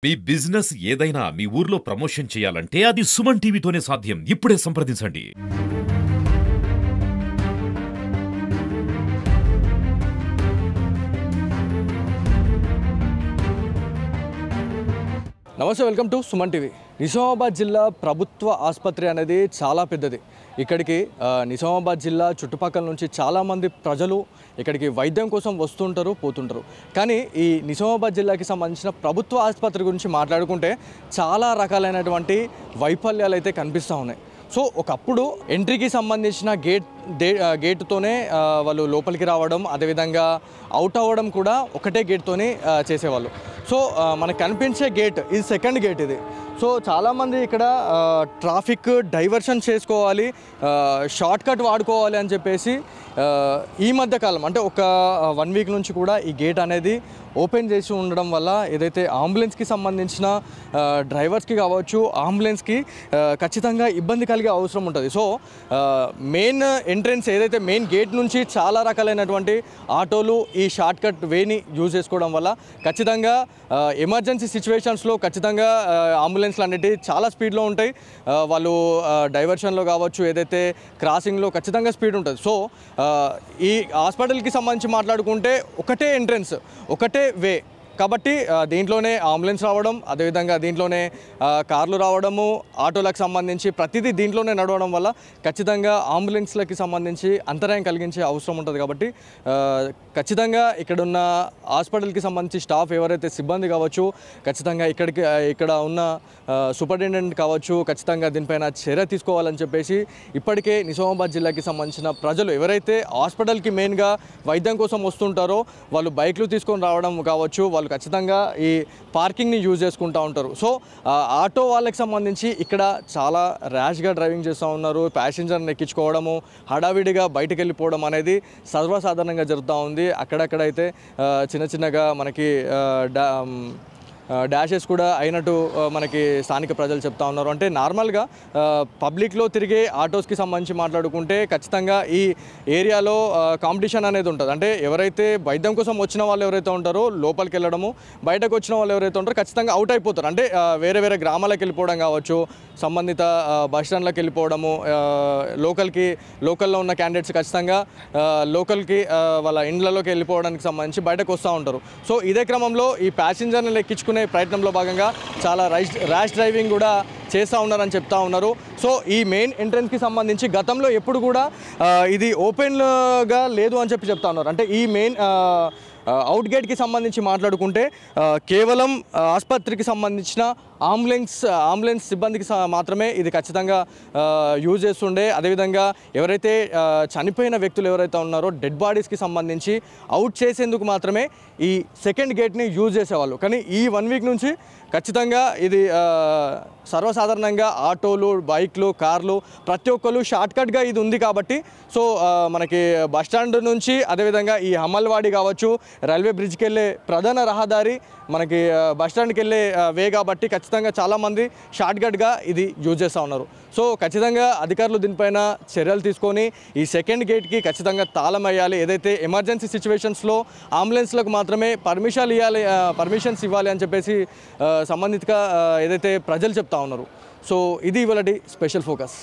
మీ business ఏదైనా మీ ఊర్లో promotion చేయాలంటే అది సుమన్ టీవీతోనే సాధ్యం. ఇప్పుడే సంప్రదించండి. నమస్తే, welcome to Suman TV. Nizamabad జిల్లా ప్రభుత్వ ఆసుపత్రి అనేది చాలా పెద్దది. ఇక్కడికి నిజామాబాద్ జిల్లా చుట్టుపక్కల నుంచి చాలామంది ప్రజలు ఇక్కడికి వైద్యం కోసం వస్తుంటారు, పోతుంటారు. కానీ ఈ నిజామాబాద్ జిల్లాకి సంబంధించిన ప్రభుత్వ ఆసుపత్రి గురించి మాట్లాడుకుంటే చాలా రకాలైనటువంటి వైఫల్యాలు అయితే కనిపిస్తూ ఉన్నాయి. సో ఒకప్పుడు ఎంట్రీకి సంబంధించిన గేట్తోనే వాళ్ళు లోపలికి రావడం, అదేవిధంగా అవుట్ అవ్వడం కూడా ఒకటే గేట్తోనే చేసేవాళ్ళు. సో మనకు కనిపించే గేట్ ఇది సెకండ్ గేట్ ఇది. సో చాలామంది ఇక్కడ ట్రాఫిక్ డైవర్షన్ చేసుకోవాలి, షార్ట్ కట్ వాడుకోవాలి అని చెప్పేసి ఈ మధ్యకాలం అంటే ఒక 1 వీక్ నుంచి కూడా ఈ గేట్ అనేది ఓపెన్ చేసి ఉండడం వల్ల ఏదైతే అంబులెన్స్కి సంబంధించిన డ్రైవర్స్కి కావచ్చు, అంబులెన్స్కి ఖచ్చితంగా ఇబ్బంది కలిగే అవసరం ఉంటుంది. సో మెయిన్ ఎంట్రెన్స్ ఏదైతే మెయిన్ గేట్ నుంచి చాలా రకాలైనటువంటి ఆటోలు ఈ షార్ట్ కట్ వేని యూజ్ చేసుకోవడం వల్ల ఖచ్చితంగా ఎమర్జెన్సీ సిచ్యువేషన్స్లో ఖచ్చితంగా అంబులెన్స్లు అనేవి చాలా స్పీడ్లో ఉంటాయి. వాళ్ళు డైవర్షన్లో కావచ్చు, ఏదైతే క్రాసింగ్లో ఖచ్చితంగా స్పీడ్ ఉంటుంది. సో ఈ హాస్పిటల్కి సంబంధించి మాట్లాడుకుంటే ఒకటే ఎంట్రెన్స్, ఒకటే వే కాబట్టి దీంట్లోనే అంబులెన్స్ రావడం, అదేవిధంగా దీంట్లోనే కార్లు రావడము, ఆటోలకు సంబంధించి ప్రతిదీ దీంట్లోనే నడవడం వల్ల ఖచ్చితంగా అంబులెన్స్లకి సంబంధించి అంతరాయం కలిగించే అవసరం ఉంటుంది. కాబట్టి ఖచ్చితంగా ఇక్కడున్న హాస్పిటల్కి సంబంధించి స్టాఫ్ ఎవరైతే సిబ్బంది కావచ్చు, ఖచ్చితంగా ఇక్కడ ఉన్న సూపరింటెండెంట్ కావచ్చు, ఖచ్చితంగా దీనిపైన చర్య తీసుకోవాలని చెప్పేసి ఇప్పటికే నిజామాబాద్ జిల్లాకి సంబంధించిన ప్రజలు ఎవరైతే హాస్పిటల్కి మెయిన్గా వైద్యం కోసం వస్తుంటారో వాళ్ళు బైక్లు తీసుకొని రావడం కావచ్చు, వాళ్ళు ఖచ్చితంగా ఈ పార్కింగ్ని యూజ్ చేసుకుంటూ ఉంటారు. సో ఆటో వాళ్ళకి సంబంధించి ఇక్కడ చాలా ర్యాష్గా డ్రైవింగ్ చేస్తూ ఉన్నారు. ప్యాసింజర్ని ఎక్కించుకోవడము, హడావిడిగా బయటకు వెళ్ళిపోవడం అనేది సర్వసాధారణంగా జరుగుతూ ఉంది. అక్కడక్కడైతే చిన్నగా మనకి డాషెస్ కూడా అయినట్టు మనకి స్థానిక ప్రజలు చెప్తా ఉన్నారు. అంటే నార్మల్గా పబ్లిక్లో తిరిగే ఆటోస్కి సంబంధించి మాట్లాడుకుంటే ఖచ్చితంగా ఈ ఏరియాలో కాంపిటీషన్ అనేది ఉంటుంది. అంటే ఎవరైతే వైద్యం కోసం వచ్చిన వాళ్ళు ఎవరైతే ఉంటారో లోపలికి వెళ్ళడము, బయటకు వచ్చిన వాళ్ళు ఎవరైతే ఉంటారో ఖచ్చితంగా అవుట్ అయిపోతారు. అంటే వేరే గ్రామాలకు వెళ్ళిపోవడం కావచ్చు, సంబంధిత బస్ స్టాండ్లకు వెళ్ళిపోవడము, లోకల్లో ఉన్న క్యాండిడేట్స్ ఖచ్చితంగా లోకల్కి వాళ్ళ ఇండ్లలోకి వెళ్ళిపోవడానికి సంబంధించి బయటకు వస్తూ ఉంటారు. సో ఇదే క్రమంలో ఈ ప్యాసింజర్ని ఎక్కించుకునే ప్రయత్నంలో భాగంగా చాలా ర్యాష్ డ్రైవింగ్ కూడా చేస్తూ ఉన్నారని చెప్తా ఉన్నారు. సో ఈ మెయిన్ ఎంట్రన్స్కి సంబంధించి గతంలో ఎప్పుడు కూడా ఇది ఓపెన్గా లేదు అని చెప్తా ఉన్నారు. అంటే ఈ మెయిన్ అవుట్ గేట్కి సంబంధించి మాట్లాడుకుంటే కేవలం ఆసుపత్రికి సంబంధించిన అంబులెన్స్ సిబ్బందికి మాత్రమే ఇది ఖచ్చితంగా యూజ్ చేస్తుండే. అదేవిధంగా ఎవరైతే చనిపోయిన వ్యక్తులు ఎవరైతే ఉన్నారో డెడ్ బాడీస్కి సంబంధించి అవుట్ చేసేందుకు మాత్రమే ఈ సెకండ్ గేట్ని యూజ్ చేసేవాళ్ళు. కానీ ఈ 1 వీక్ నుంచి ఖచ్చితంగా ఇది సర్వసాధారణంగా ఆటోలు, బైక్లు, కార్లు ప్రతి ఒక్కరు షార్ట్కట్గా ఇది ఉంది కాబట్టి సో మనకి బస్టాండ్ నుంచి అదేవిధంగా ఈ హమ్మల్వాడి కావచ్చు, రైల్వే బ్రిడ్జ్కి వెళ్ళే ప్రధాన రహదారి మనకి బస్టాండ్కి వెళ్ళే వే కాబట్టి ఖచ్చితంగా చాలామంది షార్ట్కట్గా ఇది యూజ్ చేస్తూ ఉన్నారు. సో ఖచ్చితంగా అధికారులు దీనిపైన చర్యలు తీసుకొని ఈ సెకండ్ గేట్కి ఖచ్చితంగా తాళం వేయాలి. ఏదైతే ఎమర్జెన్సీ సిచ్యువేషన్స్లో అంబులెన్స్లకు మాత్రమే పర్మిషన్స్ ఇవ్వాలి అని చెప్పేసి సంబంధిత ఏదైతే ప్రజలు చెప్తా ఉన్నారు. సో ఇది ఇవాళ స్పెషల్ ఫోకస్.